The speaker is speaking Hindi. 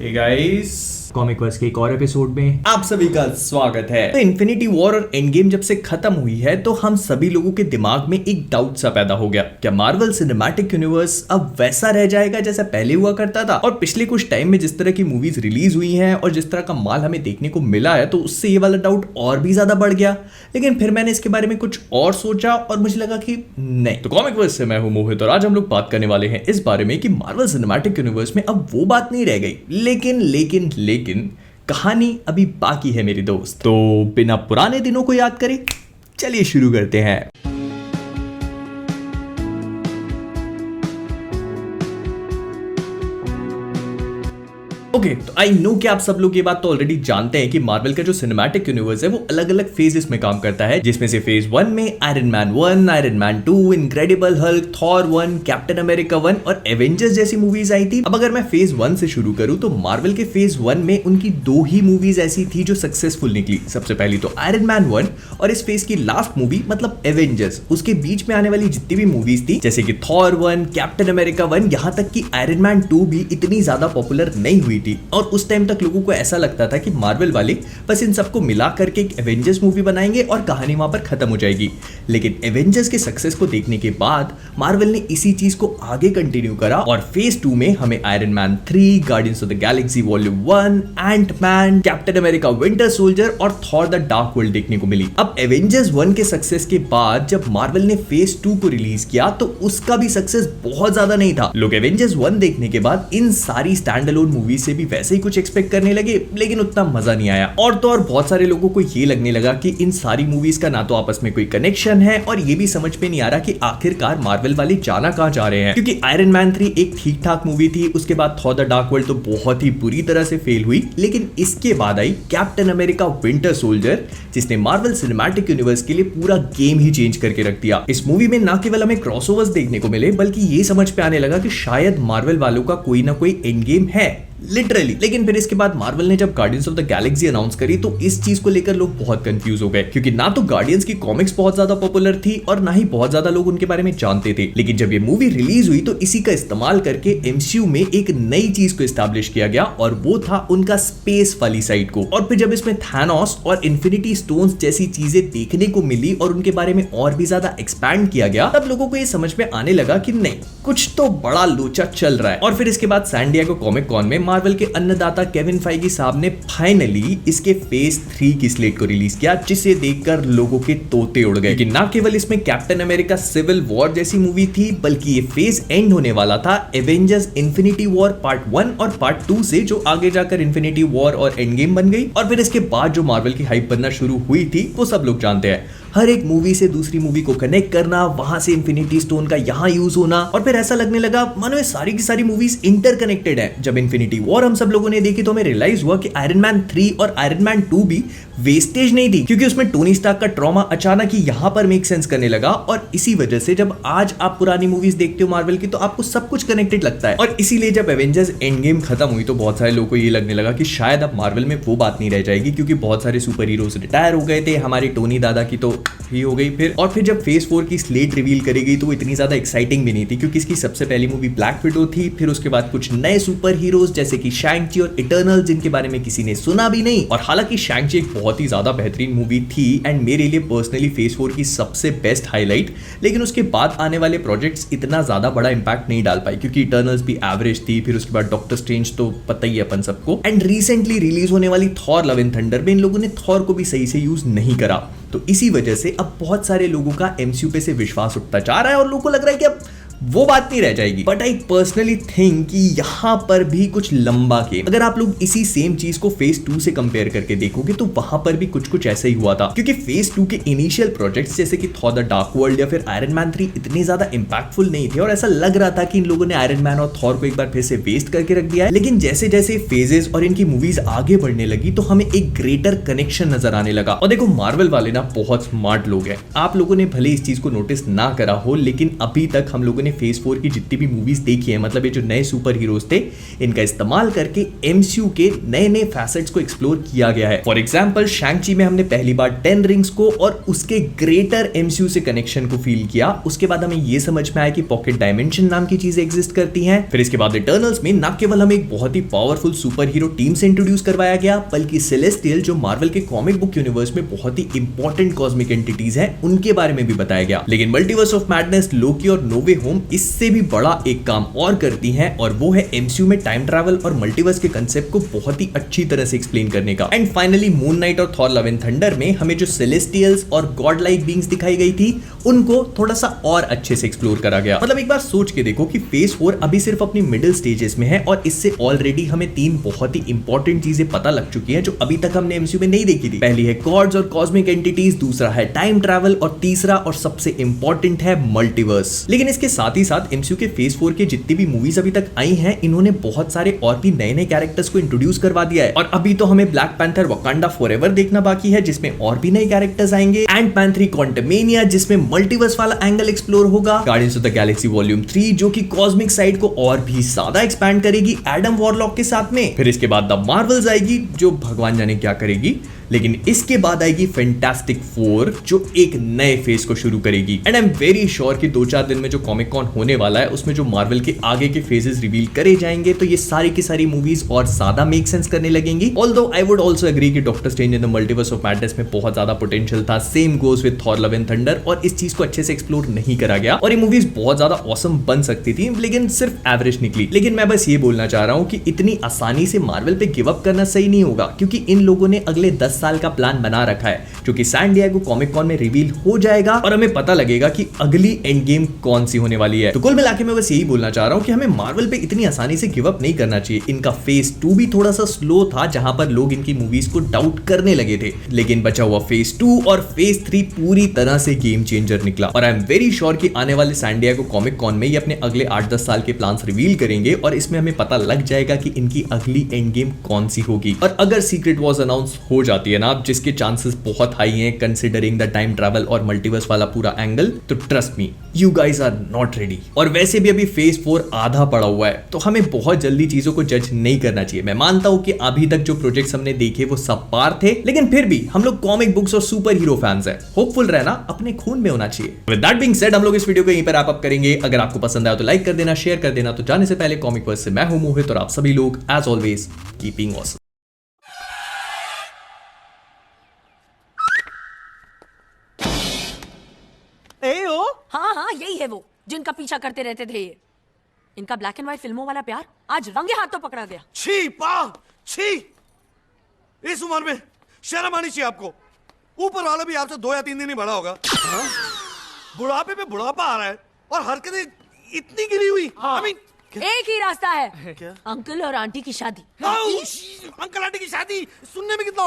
Hey guys, कॉमिक वर्स के एक और एपिसोड में आप सभी का स्वागत है। तो इन्फिनिटी वॉर और एंड गेम जब से खत्म हुई है तो हम सभी लोगों के दिमाग में एक डाउट सा पैदा हो गया, क्या मार्वल सिनेमैटिक यूनिवर्स अब वैसा रह जाएगा जैसा पहले हुआ करता था। और पिछले कुछ टाइम में जिस तरह की मूवीज रिलीज हुई हैं और जिस तरह का माल हमें देखने को मिला है तो उससे ये वाला डाउट और भी ज्यादा बढ़ गया। लेकिन फिर मैंने इसके बारे में कुछ और सोचा और मुझे लगा कि नहीं। तो कॉमिक वर्स से मैं हूं मोहित और आज हम लोग बात करने वाले हैं इस बारे में कि मार्वल सिनेमैटिक यूनिवर्स में अब वो बात नहीं रह गई, लेकिन कहानी अभी बाकी है मेरे दोस्त। तो बिना पुराने दिनों को याद करे चलिए शुरू करते हैं। ओके, तो आई नो कि आप सब लोग ये बात तो ऑलरेडी जानते हैं कि मार्वल का जो सिनेमैटिक यूनिवर्स है वो अलग अलग फेजेस में काम करता है, जिसमें से फेज 1 में iron man 1, iron man 2, incredible Hulk, Thor 1, captain America 1 और एवेंजर्स जैसी मूवीज आई थी। अब अगर मैं फेज 1 से शुरू करूं तो मार्वल के फेज 1 में उनकी दो ही मूवीज ऐसी थी जो सक्सेसफुल निकली। सबसे पहली तो आयरन मैन 1 और इस फेज की लास्ट मूवी मतलब एवेंजर्स। उसके बीच में आने वाली जितनी भी मूवीज थी जैसे कि थॉर 1, कैप्टन अमेरिका 1, यहां तक कि आयरन मैन 2 भी इतनी ज्यादा पॉपुलर नहीं हुई थी और उस टाइम तक लोगों को ऐसा लगता था कि मार्वल वाले बस इन सबको मिला करके एक एवेंजर्स मूवी बनाएंगे और कहानी वहां पर खत्म हो जाएगी। लेकिन एवेंजर्स के सक्सेस को देखने के बाद मार्वल ने इसी चीज को आगे कंटिन्यू करा और फेज 2 में हमें Iron Man 3, Guardians of the Galaxy Volume 1, Ant-Man, Captain America Winter Soldier और थॉर द डार्क वर्ल्ड देखने को मिली। अब एवेंजर्स 1 के सक्सेस के बाद जब मार्वल ने फेज 2 को रिलीज किया तो उसका भी सक्सेस बहुत ज्यादा नहीं था। लोग एवेंजर्स 1 देखने के बाद इन सारी स्टैंड अलोन मूवी से भी वैसे ही कुछ एक्सपेक्ट करने लगे, लेकिन उतना मजा नहीं आया। और तो और बहुत सारे लोगों को ये लगने लगा कि इन सारी मूवीज का ना तो आपस में कोई कनेक्शन है और ये भी समझ में नहीं आ रहा कि आखिरकार मार्वल वाले जाना कहां जा रहे हैं। क्योंकि आयरन मैन 3 एक ठीक ठाक मूवी थी, उसके बाद थॉर द डार्क वर्ल्ड तो बहुत ही बुरी तरह से फेल हुई, लेकिन इसके बाद आई कैप्टन अमेरिका विंटर सोल्जर जिसने मार्वल सिनेमैटिक यूनिवर्स के लिए पूरा गेम ही चेंज करके रख दिया। इस मूवी में ना केवल हमें क्रॉसओवर्स देखने को मिले बल्कि ये समझ पे आने लगा कि शायद मार्वल वालों का कोई ना कोई एंड गेम है लिटरली। लेकिन फिर इसके बाद मार्वल ने जब guardians of the Galaxy announce करी तो इस चीज को लेकर लोग बहुत कंफ्यूज हो गए, क्योंकि ना तो गार्डियंस की कॉमिक्स बहुत ज्यादा पॉपुलर थी और ना ही बहुत ज्यादा लोग उनके बारे में जानते थे। लेकिन जब ये मूवी रिलीज हुई तो इसी का इस्तेमाल करके एमसीयू में एक नई चीज को एस्टैब्लिश किया गया और वो था उनका स्पेस वाली साइड को। और फिर जब इसमें थैनोस और इन्फिनिटी स्टोन्स जैसी चीजें देखने को मिली और उनके बारे में और भी ज्यादा एक्सपैंड किया गया, तब लोगों को ये समझ में आने लगा कि नहीं, कुछ तो बड़ा लोचा चल रहा है। और फिर इसके बाद सैन डिएगो कॉमिक कॉन में मार्वल के अन्नदाता केविन फाइगी साहब ने फाइनली इसके फेज 3 की स्लेट को रिलीज किया, जिसे देखकर लोगों के तोते उड़ गए कि ना केवल इसमें कैप्टन अमेरिका सिविल वॉर जैसी मूवी थी बल्कि ये फेज एंड होने वाला था एवेंजर्स इन्फिनिटी वॉर पार्ट 1 और पार्ट 2 से, जो आगे जाकर इन्फिनिटी वॉर और एंड गेम बन गई। और फिर इसके बाद जो मार्वल की हाइप बनना शुरू हुई थी वो सब लोग जानते हैं। हर एक मूवी से दूसरी मूवी को कनेक्ट करना, वहां से इन्फिनिटी स्टोन का यहां यूज होना और फिर ऐसा लगने लगा मानो ये सारी की सारी मूवीज इंटरकनेक्टेड है। जब इन्फिनिटी वॉर हम सब लोगों ने देखी तो हमें रियलाइज हुआ कि आयरन मैन 3 और आयरन मैन 2 भी वेस्टेज नहीं थी, क्योंकि उसमें टोनी स्टार्क का ट्रॉमा अचानक ही यहां पर मेक सेंस करने लगा। और इसी वजह से जब आज आप पुरानी मूवीज देखते हो मार्वल की तो आपको सब कुछ कनेक्टेड लगता है। और इसीलिए जब एवेंजर्स एंड गेम खत्म हुई तो बहुत सारे लोगों को ये लगने लगा कि शायद अब मार्वल में वो बात नहीं रह जाएगी, क्योंकि बहुत सारे सुपर हीरोज रिटायर हो गए थे। हमारे टोनी दादा की तो ही हो गई फिर। और फिर जब फेज 4 की स्लेट रिवील करी गई तो वो इतनी ज्यादा एक्साइटिंग भी नहीं थी, क्योंकि इसकी सबसे पहली मूवी ब्लैक विडो थी। फिर उसके बाद कुछ नए सुपर हीरोज जैसे कि शैंग-ची और इटर्नल, जिनके बारे में किसी ने सुना भी नहीं। और हालांकि शैंग-ची एक बहुत ही ज्यादा बेहतरीन मूवी थी एंड मेरे लिए पर्सनली फेज 4 की सबसे बेस्ट हाईलाइट, लेकिन उसके बाद आने वाले प्रोजेक्ट्स इतना ज्यादा बड़ा इंपैक्ट नहीं डाल पाई, क्योंकि इटर्नल्स भी एवरेज थी। फिर उसके बाद डॉक्टर स्ट्रेंज तो पता ही है अपन सबको। एंड रिसेंटली रिलीज होने वाली थॉर लव एंड थंडर में इन लोगों ने थॉर को भी सही से यूज नहीं करा। तो इसी वजह से अब बहुत सारे लोगों का एमसीयू पे से विश्वास उठता जा रहा है और लोगों को लग रहा है कि अब वो बात नहीं रह जाएगी। बट आई पर्सनली थिंक कि यहां पर भी कुछ लंबा गेम, अगर आप लोग इसी सेम चीज को फेज 2 से कंपेयर करके देखोगे तो वहां पर भी कुछ कुछ ऐसा ही हुआ था, क्योंकि फेज 2 के इनिशियल प्रोजेक्ट्स जैसे कि थॉर द डार्क वर्ल्ड या फिर आयरन मैन 3 इतने ज्यादा इंपैक्टफुल नहीं थे और ऐसा लग रहा था कि इन लोगों ने आयरन मैन और थॉर को एक बार फिर से वेस्ट करके रख दिया है। लेकिन जैसे जैसे फेजेस और इनकी मूवीज आगे बढ़ने लगी तो हमें एक ग्रेटर कनेक्शन नजर आने लगा। और देखो मार्वल वाले ना बहुत स्मार्ट लोग हैं, आप लोगों ने भले इस चीज को नोटिस ना करा हो, लेकिन अभी तक हम लोगों ने ने फेज 4 की जितनी भी मूवीज देखी है, मतलब ये जो नए सुपर हीरोज थे, इनका इस्तेमाल करके एमसीयू के नए नए फैसेट्स को एक्सप्लोर किया गया है। फॉर एग्जाम्पल शैंग-ची में हमने पहली बार 10 रिंग्स को और उसके ग्रेटर एमसीयू से कनेक्शन को फील किया। उसके बाद हमें ये समझ में आया कि पॉकेट डायमेंशन नाम की चीजें एग्जिस्ट करती हैं। फिर इसके बाद इटर्नल्स में न केवल हमें एक बहुत ही पावरफुल सुपर हीरो टीम से इंट्रोड्यूस करवाया गया, बल्कि सेलेस्टियल जो मार्वल के कॉमिक बुक यूनिवर्स में बहुत ही इंपॉर्टेंट कॉस्मिक एंटिटीज हैं, उनके बारे में भी बताया गया। लेकिन मल्टीवर्स ऑफ मैडनेस, लोकी और नो वे होम इससे भी बड़ा एक काम और करती हैं, और वो है एमसीयू में टाइम ट्रैवल और मल्टीवर्स के कांसेप्ट को बहुत ही अच्छी तरह से एक्सप्लेन करने का। एंड फाइनली मून नाइट और थॉर लव एंड थंडर में हमें जो सेलेस्टियल्स और गॉड लाइक बीइंग्स दिखाई गई थी, उनको थोड़ा सा और अच्छे से एक्सप्लोर करा गया। मतलब एक बार सोच के देखो कि फेज 4 अभी सिर्फ अपनी मिडिल स्टेजेस में है, और इससे ऑलरेडी हमें 3 बहुत ही इंपॉर्टेंट चीजें पता लग चुकी हैं जो अभी तक हमने एमसीयू में नहीं देखी थी। पहली है गॉड्स और कॉस्मिक एंटिटीज, दूसरा है टाइम ट्रैवल, और तीसरा और सबसे इंपॉर्टेंट है मल्टीवर्स। लेकिन इसके साथ ही साथ एमसीयू के फेज 4 के जितनी भी मूवीज अभी तक आई हैं, इन्होंने बहुत सारे और भी नए नए कैरेक्टर्स को इंट्रोड्यूस करवा दिया है। और अभी तो हमें ब्लैक पैंथर वकांडा फॉरएवर देखना बाकी है, जिसमें और भी नए कैरेक्टर्स आएंगे। एंट-मैन 3 क्वांटमेनिया, जिसमें मल्टीवर्स वाला एंगल एक्सप्लोर होगा। Guardians of the Galaxy volume 3, जो कि कॉस्मिक साइड को और भी ज्यादा एक्सपैंड करेगी एडम वॉरलॉक के साथ में। फिर इसके बाद द मार्वल्स आएगी, जो भगवान जाने क्या करेगी। लेकिन इसके बाद आएगी फैंटास्टिक 4, जो एक नए फेज को शुरू करेगी। And I am very sure कि 2-4 दिन में जो कॉमिक कॉन होने वाला है, उसमें जो मार्वल के आगे के फेजेस रिवील करे जाएंगे, तो ये सारी की सारी मूवीज और ज्यादा मेक सेंस करने लगेंगी। Although I would also agree कि Doctor Strange in the Multiverse of Madness में बहुत ज्यादा पोटेंशियल था। Same goes with Thor Love and Thunder, और इस चीज को अच्छे से एक्सप्लोर नहीं करा गया, और ये मूवीज बहुत ज्यादा ऑसम बन सकती थी, लेकिन सिर्फ एवरेज निकली। लेकिन मैं बस ये बोलना चाह रहा हूं कि इतनी आसानी से मार्वल पे गिव अप करना सही नहीं होगा, क्योंकि इन लोगों ने अगले 10 साल का प्लान बना रखा है, जो कि सैन डिएगो कॉमिक कॉन में रिवील हो जाएगा, और हमें पता लगेगा कि अगली एंड गेम कौन सी होने वाली है। तो कुल मिलाके मैं बस यही बोलना चाह रहा हूं कि हमें मार्वल पे इतनी आसानी से गिव अप नहीं करना चाहिए। इनका फेज 2 भी थोड़ा सा स्लो था, जहां पर लोग इनकी मूवीज को डाउट करने लगे थे, लेकिन बचा हुआ फेज 2 और फेज 3 पूरी तरह से गेम चेंजर निकला। और आई एम वेरी श्योर कि आने वाले सैन डिएगो कॉमिक कॉन में ये अपने अगले 8-10 साल के प्लान्स रिवील करेंगे, और इसमें हमें पता लग जाएगा कि इनकी अगली एंड गेम कौन सी होगी। और अगर सीक्रेट वॉर्स अनाउंस हो जाती है ना, जिसके चांसेस बहुत हाई हैं कंसीडरिंग द टाइम ट्रैवल और मल्टीवर्स वाला पूरा एंगल, तो trust me, you guys are not ready. और वैसे भी अभी फेज 4 आधा पड़ा हुआ है, तो हमें बहुत जल्दी चीजों को जज नहीं करना चाहिए। मैं मानता हूं कि अभी तक जो प्रोजेक्ट्स हमने देखे वो सब पार थे, लेकिन फिर भी हम लोग कॉमिक बुक्स और सुपर हीरो फैंस हैं। होपफुल रहना अपने खून में होना चाहिए। विद दैट बीइंग सेड, हम लोग इस वीडियो को यहीं पर रैप अप करेंगे। अगर आपको पसंद आया तो लाइक कर देना, शेयर कर देना। तो जाने से पहले कॉमिक वर्स से मैं हूं मोहित, और आप सभी लोग एज ऑलवेज कीपिंग ऑसम। हाँ हाँ, यही है वो जिनका पीछा करते रहते थे ये। इनका ब्लैक एंड व्हाइट फिल्मों वाला प्यार आज रंगे हाथों पकड़ा गया। छी पा छी, इस उम्र में शर्म आनी चाहिए आपको। ऊपर वाला भी आपसे 2 या 3 दिन ही बड़ा होगा। बुढ़ापे पे बुढ़ापा आ रहा है, और हरकतें इतनी गिरी हुई। I mean, एक ही रास्ता है, क्या? अंकल और आंटी की शादी। अंकल आंटी की शादी सुनने में कितना